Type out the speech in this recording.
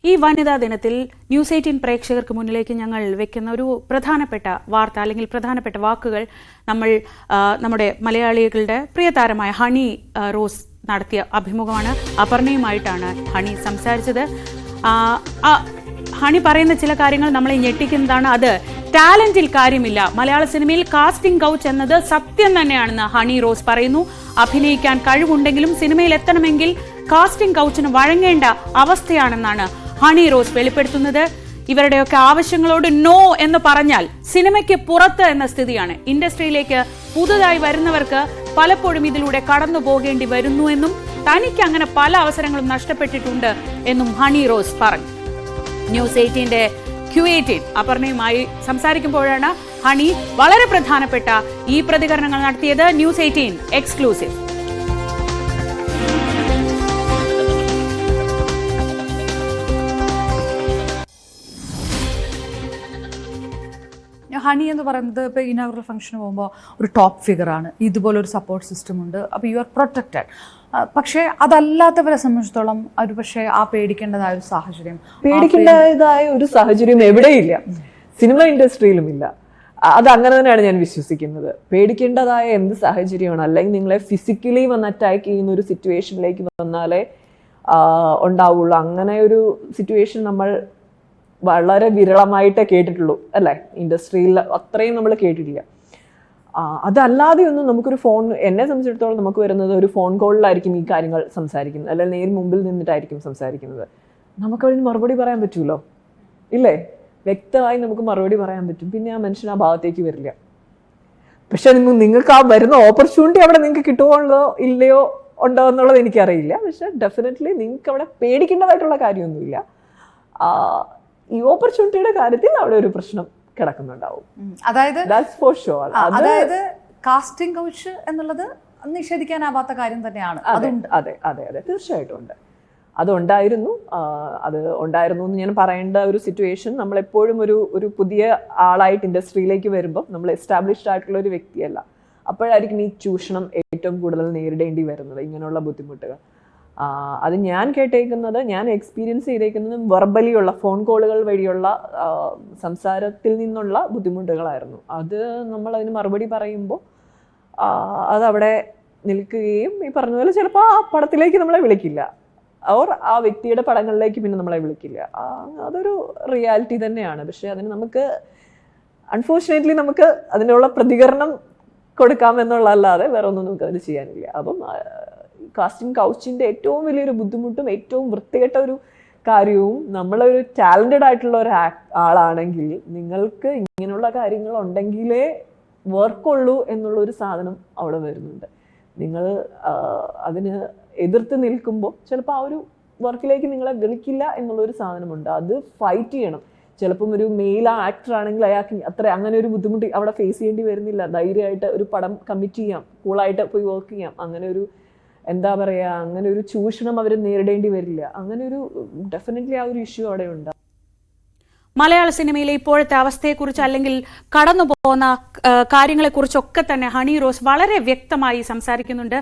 ഈ വനിതാ ദിനത്തിൽ ന്യൂസ് 18 പ്രേക്ഷകർക്ക് മുന്നിലേക്ക് ഞങ്ങൾ വെക്കുന്ന ഒരു പ്രധാനപ്പെട്ട വാർത്ത അല്ലെങ്കിൽ പ്രധാനപ്പെട്ട വാക്കുകൾ നമ്മുടെ മലയാളികളുടെ പ്രിയതാരമായ ഹണി റോസ് നടത്തിയ അഭിമുഖമാണ്. അപർണയുമായിട്ടാണ് ഹണി സംസാരിച്ചത്. ഹണി പറയുന്ന ചില കാര്യങ്ങൾ നമ്മളെ ഞെട്ടിക്കുന്നതാണ്. അത് ടാലന്റിൽ കാര്യമില്ല, മലയാള സിനിമയിൽ കാസ്റ്റിംഗ് കൗച്ച് എന്നത് സത്യം തന്നെയാണെന്ന് ഹണി റോസ് പറയുന്നു. അഭിനയിക്കാൻ കഴിവുണ്ടെങ്കിലും സിനിമയിൽ എത്തണമെങ്കിൽ കാസ്റ്റിംഗ് കൗച്ചിന് വഴങ്ങേണ്ട അവസ്ഥയാണെന്നാണ് ഹണി റോസ് വെളിപ്പെടുത്തുന്നത്. ഇവരുടെയൊക്കെ ആവശ്യങ്ങളോട് നോ എന്ന് പറഞ്ഞാൽ സിനിമയ്ക്ക് പുറത്ത് എന്ന സ്ഥിതിയാണ്. ഇൻഡസ്ട്രിയിലേക്ക് പുതുതായി വരുന്നവർക്ക് പലപ്പോഴും ഇതിലൂടെ കടന്നു പോകേണ്ടി വരുന്നു എന്നും തനിക്ക് അങ്ങനെ പല അവസരങ്ങളും നഷ്ടപ്പെട്ടിട്ടുണ്ട് എന്നും ഹണി റോസ് പറഞ്ഞു. ന്യൂസ് 18 Q18 അപർണയുമായി സംസാരിക്കുമ്പോഴാണ് ഹണി വളരെ പ്രധാനപ്പെട്ട ഈ പ്രതികരണങ്ങൾ നടത്തിയത്. News 18 exclusive. ഹണി എന്ന് പറയുന്നത് ഇപ്പോൾ ഇനോഗ്രൽ ഫംഗ്ഷന് പോകുമ്പോൾ ഒരു ടോപ്പ് ഫിഗറാണ്, ഇതുപോലെ ഒരു സപ്പോർട്ട് സിസ്റ്റം ഉണ്ട്, അപ്പോൾ യു ആർ പ്രൊട്ടക്റ്റഡ്. പക്ഷേ അതല്ലാത്തവരെ സംബന്ധിച്ചിടത്തോളം ഒരു പക്ഷേ ആ പേടിക്കേണ്ടതായ ഒരു സാഹചര്യം എവിടെയില്ല, സിനിമ ഇൻഡസ്ട്രിയിലും ഇല്ല. അത് അങ്ങനെ തന്നെയാണ് ഞാൻ വിശ്വസിക്കുന്നത്. പേടിക്കേണ്ടതായ എന്ത് സാഹചര്യമാണ്, അല്ലെങ്കിൽ നിങ്ങളെ ഫിസിക്കലി വന്ന് അറ്റാക്ക് ചെയ്യുന്ന ഒരു സിറ്റുവേഷനിലേക്ക് വന്നാലേ ഉണ്ടാവുള്ളൂ. അങ്ങനെ ഒരു സിറ്റുവേഷൻ നമ്മൾ വളരെ വിരളമായിട്ടേ കേട്ടിട്ടുള്ളൂ, അല്ലേ? ഇൻഡസ്ട്രിയിൽ അത്രയും നമ്മൾ കേട്ടിട്ടില്ല. അതല്ലാതെ ഒന്നും നമുക്കൊരു ഫോൺ, എന്നെ സംബന്ധിച്ചിടത്തോളം നമുക്ക് വരുന്നത് ഒരു ഫോൺ കോളിലായിരിക്കും ഈ കാര്യങ്ങൾ സംസാരിക്കുന്നത്, അല്ലെങ്കിൽ നേരിൽ മുമ്പിൽ നിന്നിട്ടായിരിക്കും സംസാരിക്കുന്നത്. നമുക്കതിന് മറുപടി പറയാൻ പറ്റുമല്ലോ, ഇല്ലേ? വ്യക്തമായി നമുക്ക് മറുപടി പറയാൻ പറ്റും. പിന്നെ ആ മനുഷ്യൻ ആ ഭാഗത്തേക്ക് വരില്ല. പക്ഷെ നിങ്ങൾക്ക് ആ വരുന്ന ഓപ്പർച്യൂണിറ്റി അവിടെ നിങ്ങൾക്ക് കിട്ടുമോ ഇല്ലയോ ഉണ്ടോ എന്നുള്ളത് എനിക്കറിയില്ല. പക്ഷെ ഡെഫിനറ്റ്ലി നിങ്ങൾക്ക് അവിടെ പേടിക്കേണ്ടതായിട്ടുള്ള കാര്യമൊന്നുമില്ല. ഈ ഓപ്പർച്യൂണിറ്റിയുടെ കാര്യത്തിൽ അവിടെ ഒരു പ്രശ്നം കിടക്കുന്നുണ്ടാവും. അതായത് കാസ്റ്റിംഗ് കൗച്ച് എന്നുള്ളത് നിഷേധിക്കാനാവാത്ത കാര്യം തന്നെയാണ്. അതെ അതെ അതെ, തീർച്ചയായിട്ടും ഉണ്ട്. അത് ഉണ്ടായിരുന്നു എന്ന് ഞാൻ പറയേണ്ട ഒരു സിറ്റുവേഷൻ. നമ്മളെപ്പോഴും ഒരു പുതിയ ആളായിട്ട് ഇൻഡസ്ട്രിയിലേക്ക് വരുമ്പോൾ നമ്മൾ എസ്റ്റാബ്ലിഷ്ഡ് ആയിട്ടുള്ള ഒരു വ്യക്തിയല്ല. അപ്പോഴായിരിക്കും ഈ ചൂഷണം ഏറ്റവും കൂടുതൽ നേരിടേണ്ടി വരുന്നത്, ഇങ്ങനെയുള്ള ബുദ്ധിമുട്ടുകൾ. അത് ഞാൻ കേട്ടേക്കുന്നത്, ഞാൻ എക്സ്പീരിയൻസ് ചെയ്തേക്കുന്നത് വെർബലിയുള്ള ഫോൺ കോളുകൾ വഴിയുള്ള സംസാരത്തിൽ നിന്നുള്ള ബുദ്ധിമുട്ടുകളായിരുന്നു. അത് നമ്മൾ അതിന് മറുപടി പറയുമ്പോൾ അതവിടെ നിൽക്കുകയും ഈ പറഞ്ഞ പോലെ ചിലപ്പോൾ ആ പടത്തിലേക്ക് നമ്മളെ വിളിക്കില്ല, ഓർ ആ വ്യക്തിയുടെ പടങ്ങളിലേക്ക് പിന്നെ നമ്മളെ വിളിക്കില്ല. അതൊരു റിയാലിറ്റി തന്നെയാണ്. പക്ഷെ അതിന് നമുക്ക് അൺഫോർച്ചുനേറ്റ്ലി നമുക്ക് അതിനുള്ള പ്രതികരണം കൊടുക്കാമെന്നുള്ളതല്ലാതെ വേറെ ഒന്നും നമുക്ക് അതിന് ചെയ്യാനില്ല. അപ്പം കാസ്റ്റിംഗ് കൗച്ചിൻ്റെ ഏറ്റവും വലിയൊരു ബുദ്ധിമുട്ടും ഏറ്റവും വൃത്തികെട്ട ഒരു കാര്യവും, നമ്മളൊരു ടാലൻറ്റഡ് ആയിട്ടുള്ള ഒരു ആളാണെങ്കിൽ നിങ്ങൾക്ക് ഇങ്ങനെയുള്ള കാര്യങ്ങൾ ഉണ്ടെങ്കിലേ വർക്കുള്ളൂ എന്നുള്ളൊരു സാധനം അവിടെ വരുന്നുണ്ട്. നിങ്ങൾ അതിന് എതിർത്ത് നിൽക്കുമ്പോൾ ചിലപ്പോൾ ആ ഒരു വർക്കിലേക്ക് നിങ്ങളെ വിളിക്കില്ല എന്നുള്ളൊരു സാധനമുണ്ട്. അത് ഫൈറ്റ് ചെയ്യണം. ചിലപ്പം ഒരു മെയിൽ ആക്ടർ ആണെങ്കിൽ അയാൾക്ക് അങ്ങനെ ഒരു ബുദ്ധിമുട്ട് അവിടെ ഫേസ് ചെയ്യേണ്ടി വരുന്നില്ല. ധൈര്യമായിട്ട് ഒരു പടം കമ്മിറ്റ് ചെയ്യാം, കൂളായിട്ട് പോയി വർക്ക് ചെയ്യാം. അങ്ങനെ ഒരു എന്താ പറയുക, അങ്ങനെ ഒരു ചൂഷണം അവർ നേരിടേണ്ടി വരില്ല. അങ്ങനെ ഒരു ഡെഫിനറ്റ്ലി ആ ഒരു ഇഷ്യൂ അവിടെ ഉണ്ട്. മലയാള സിനിമയിലെ ഇപ്പോഴത്തെ അവസ്ഥയെക്കുറിച്ച് അല്ലെങ്കിൽ കടന്നു പോകുന്ന കാര്യങ്ങളെക്കുറിച്ചൊക്കെ തന്നെ ഹണി റോസ് വളരെ വ്യക്തമായി സംസാരിക്കുന്നുണ്ട്.